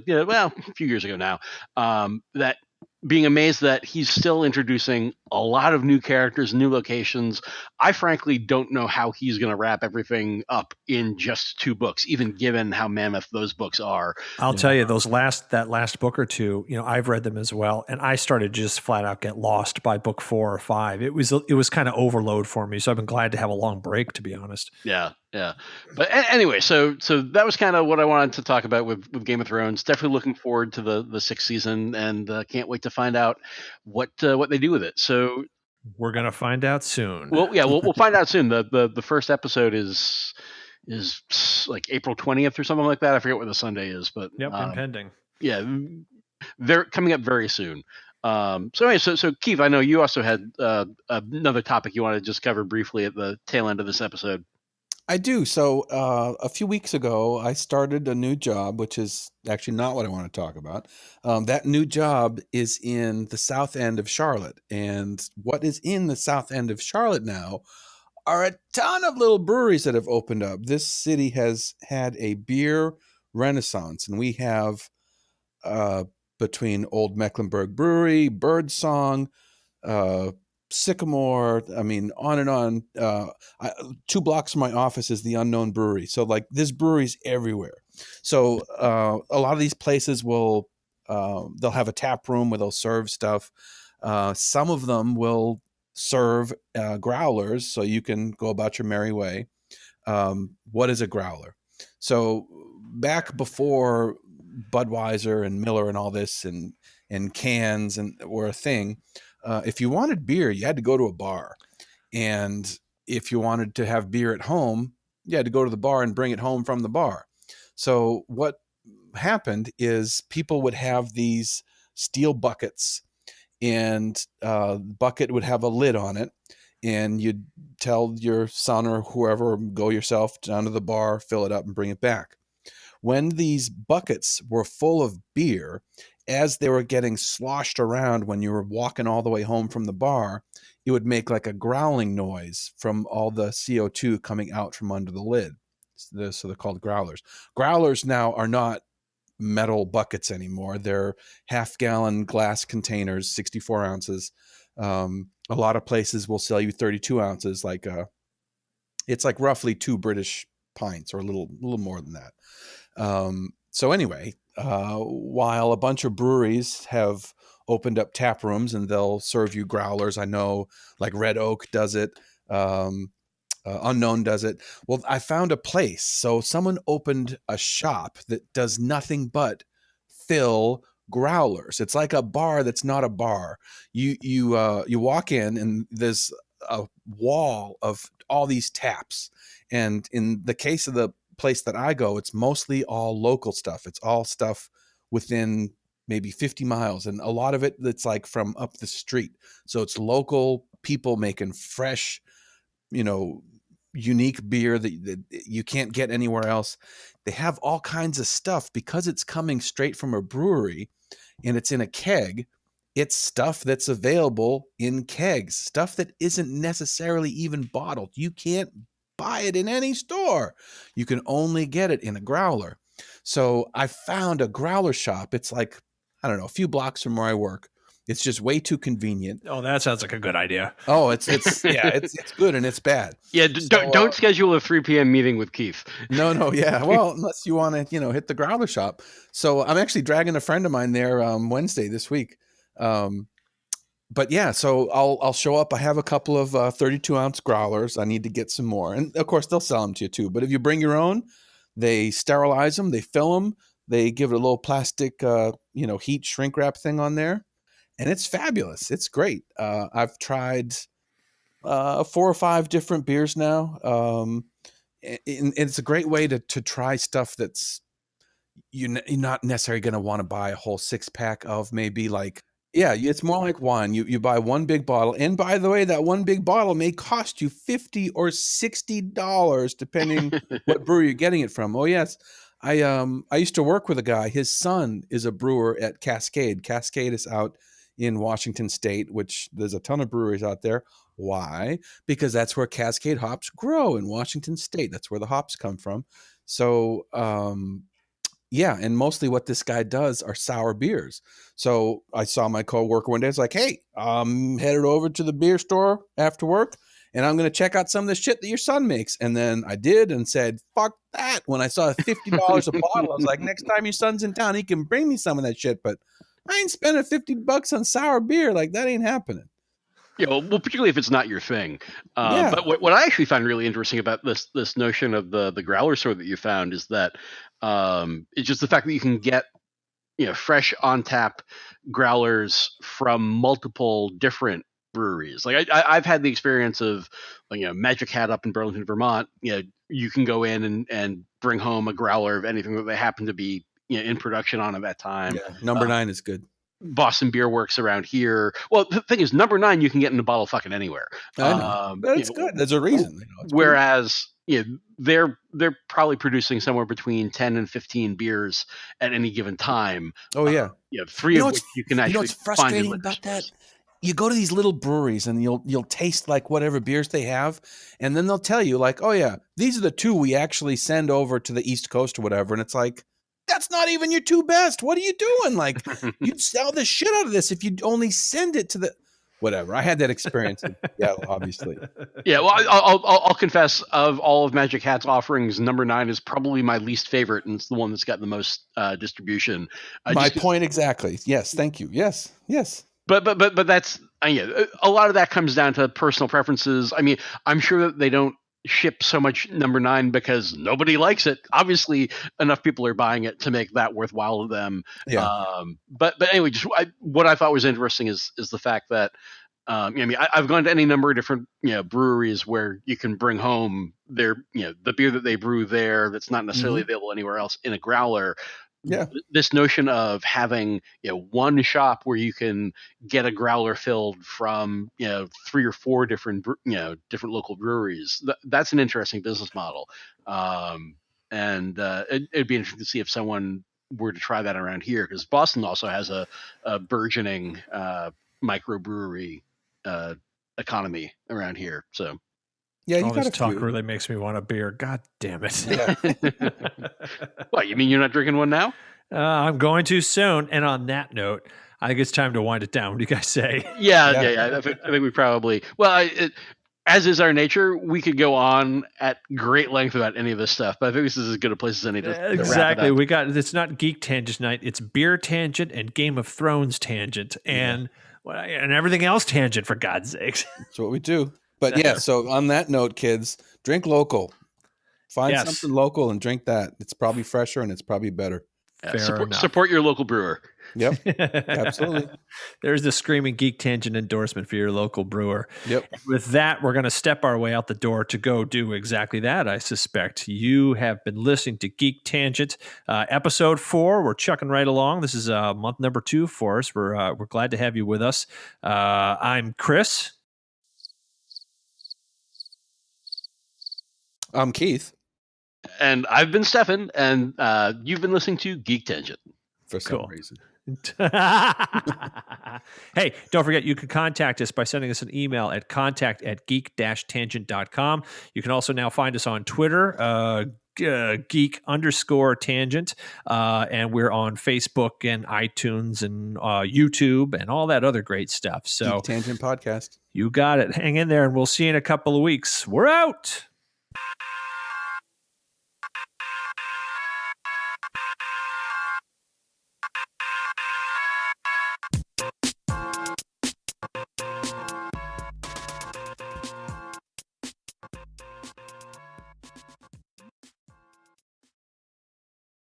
few years ago now, that being amazed that he's still introducing a lot of new characters, new locations. I frankly don't know how he's going to wrap everything up in just 2 books, even given how mammoth those books are. I'll tell you, that last book or two, I've read them as well, and I started to just flat out get lost by book 4 or 5. It was kind of overload for me, so I've been glad to have a long break, to be honest. Yeah. Yeah, but anyway, so that was kind of what I wanted to talk about with Game of Thrones. Definitely looking forward to the sixth season, and can't wait to find out what they do with it. So, We're gonna find out soon. well, yeah, we'll find out soon. The first episode is like April 20th or something like that. I forget what the Sunday is, but Yep, impending. yeah, they're coming up very soon. So anyway, so Keith, I know you also had another topic you wanted to just cover briefly at the tail end of this episode. I do. So a few weeks ago, I started a new job, which is actually not what I want to talk about. That new job is in the south end of Charlotte. And what is in the south end of Charlotte now are a ton of little breweries that have opened up. This city has had a beer renaissance, and we have uh, between Old Mecklenburg Brewery, Birdsong, uh, Sycamore. I mean, on and on. 2 blocks from my office is the Unknown Brewery. So, like, there's breweries everywhere. So, a lot of these places will they'll have a tap room where they'll serve stuff. Some of them will serve growlers, so you can go about your merry way. What is a growler? So, back before Budweiser and Miller and all this and cans and were a thing, if you wanted beer, you had to go to a bar. And if you wanted to have beer at home, you had to go to the bar and bring it home from the bar. So what happened is people would have these steel buckets, and bucket would have a lid on it. And you'd tell your son or whoever, go yourself down to the bar, fill it up, and bring it back. When these buckets were full of beer, as they were getting sloshed around when you were walking all the way home from the bar, it would make like a growling noise from all the CO2 coming out from under the lid. So they're called growlers. Growlers now are not metal buckets anymore. They're half-gallon glass containers, 64 ounces. A lot of places will sell you 32 ounces. It's like roughly 2 British pints, or a little more than that. So anyway, while a bunch of breweries have opened up tap rooms and they'll serve you growlers, I know like Red Oak does it, Unknown does it. Well, I found a place. So someone opened a shop that does nothing but fill growlers. It's like a bar that's not a bar. You walk in and there's a wall of all these taps. And in the case of the place that I go, it's mostly all local stuff. It's all stuff within maybe 50 miles. And a lot of it that's like from up the street. So it's local people making fresh, unique beer that you can't get anywhere else. They have all kinds of stuff because it's coming straight from a brewery and it's in a keg. It's stuff that's available in kegs, stuff that isn't necessarily even bottled. You can't buy it in any store. You can only get it in a growler. So I found a growler shop. It's like, I don't know, a few blocks from where I work. It's just way too convenient. Oh, that sounds like a good idea. Oh, it's good and it's bad. Yeah, don't schedule a 3 p.m. meeting with Keith. No, yeah. Well, unless you want to, hit the growler shop. So I'm actually dragging a friend of mine there Wednesday this week. But yeah, so I'll show up. I have a couple of 32-ounce growlers. I need to get some more, and of course they'll sell them to you too. But if you bring your own, they sterilize them, they fill them, they give it a little plastic, heat shrink wrap thing on there. And it's fabulous. It's great. I've tried 4 or 5 different beers now. And it's a great way to try stuff that's you're not necessarily going to want to buy a whole 6-pack of. Maybe like, yeah, it's more like wine. You buy one big bottle. And by the way, that one big bottle may cost you $50 or $60, depending what brewery you're getting it from. Oh, yes. I used to work with a guy. His son is a brewer at Cascade. Cascade is out in Washington State, which there's a ton of breweries out there. Why? Because that's where Cascade hops grow, in Washington State. That's where the hops come from. So, yeah, and mostly what this guy does are sour beers. So I saw my coworker one day. It's like, hey, I'm headed over to the beer store after work, and I'm going to check out some of the shit that your son makes. And then I did, and said, fuck that. When I saw $50 a bottle, I was like, next time your son's in town, he can bring me some of that shit. But I ain't spending $50 on sour beer. Like, that ain't happening. Well, particularly if it's not your thing. Yeah. But what I actually find really interesting about this notion of the growler sword that you found is that it's just the fact that you can get fresh on tap growlers from multiple different breweries. Like I've had the experience of Magic Hat up in Burlington, Vermont. You can go in and bring home a growler of anything that they happen to be in production on at that time. Yeah. Number 9 is good. Boston Beer Works around here. Well, the thing is, number 9 you can get in a bottle fucking anywhere. I know. That's good. There's a reason. Whereas they're probably producing somewhere between 10 and 15 beers at any given time. Oh yeah. 3 of which you can actually what's find frustrating in liquor about that? stores. You go to these little breweries and you'll taste like whatever beers they have, and then they'll tell you like, oh yeah, these are the 2 we actually send over to the East Coast or whatever, and it's like, that's not even your 2 best. What are you doing? Like, you'd sell the shit out of this if you'd only send it to the whatever. I had that experience. Yeah, obviously. Yeah, well, I'll confess, of all of Magic Hat's offerings, number 9 is probably my least favorite, and it's the one that's got the most distribution. My point exactly. Yes, thank you. Yes. But that's a lot of that comes down to personal preferences. I mean, I'm sure that they don't ship so much number 9 because nobody likes it. Obviously, enough people are buying it to make that worthwhile to them. Yeah. But anyway, what I thought was interesting is the fact that I've gone to any number of different breweries where you can bring home their the beer that they brew there that's not necessarily available anywhere else in a growler. Yeah. This notion of having one shop where you can get a growler filled from 3 or 4 different different local breweries, that's an interesting business model. And it'd be interesting to see if someone were to try that around here, because Boston also has a burgeoning microbrewery economy around here. So Yeah, all you got this a talk few. really makes me want a beer. God damn it. What, you mean you're not drinking one now? I'm going to soon. And on that note, I think it's time to wind it down. What do you guys say? Yeah. I think we probably, as is our nature, we could go on at great length about any of this stuff, but I think this is as good a place as any to wrap it Exactly. up. It's not Geek Tangent night. It's Beer Tangent and Game of Thrones Tangent and everything else tangent, for God's sakes. That's what we do. But yeah, so on that note, kids, drink local. Find something local and drink that. It's probably fresher and it's probably better. Support your local brewer. Yep, absolutely. There's the screaming Geek Tangent endorsement for your local brewer. Yep. With that, we're going to step our way out the door to go do exactly that, I suspect. You have been listening to Geek Tangent, episode 4. We're chucking right along. This is month number 2 for us. We're glad to have you with us. I'm Chris. I'm Keith. And I've been Stefan, and you've been listening to Geek Tangent. For some reason. Hey, don't forget, you can contact us by sending us an email at contact@geek-tangent.com. You can also now find us on Twitter, geek_tangent, and we're on Facebook and iTunes and YouTube and all that other great stuff. So Geek Tangent Podcast. You got it. Hang in there, and we'll see you in a couple of weeks. We're out.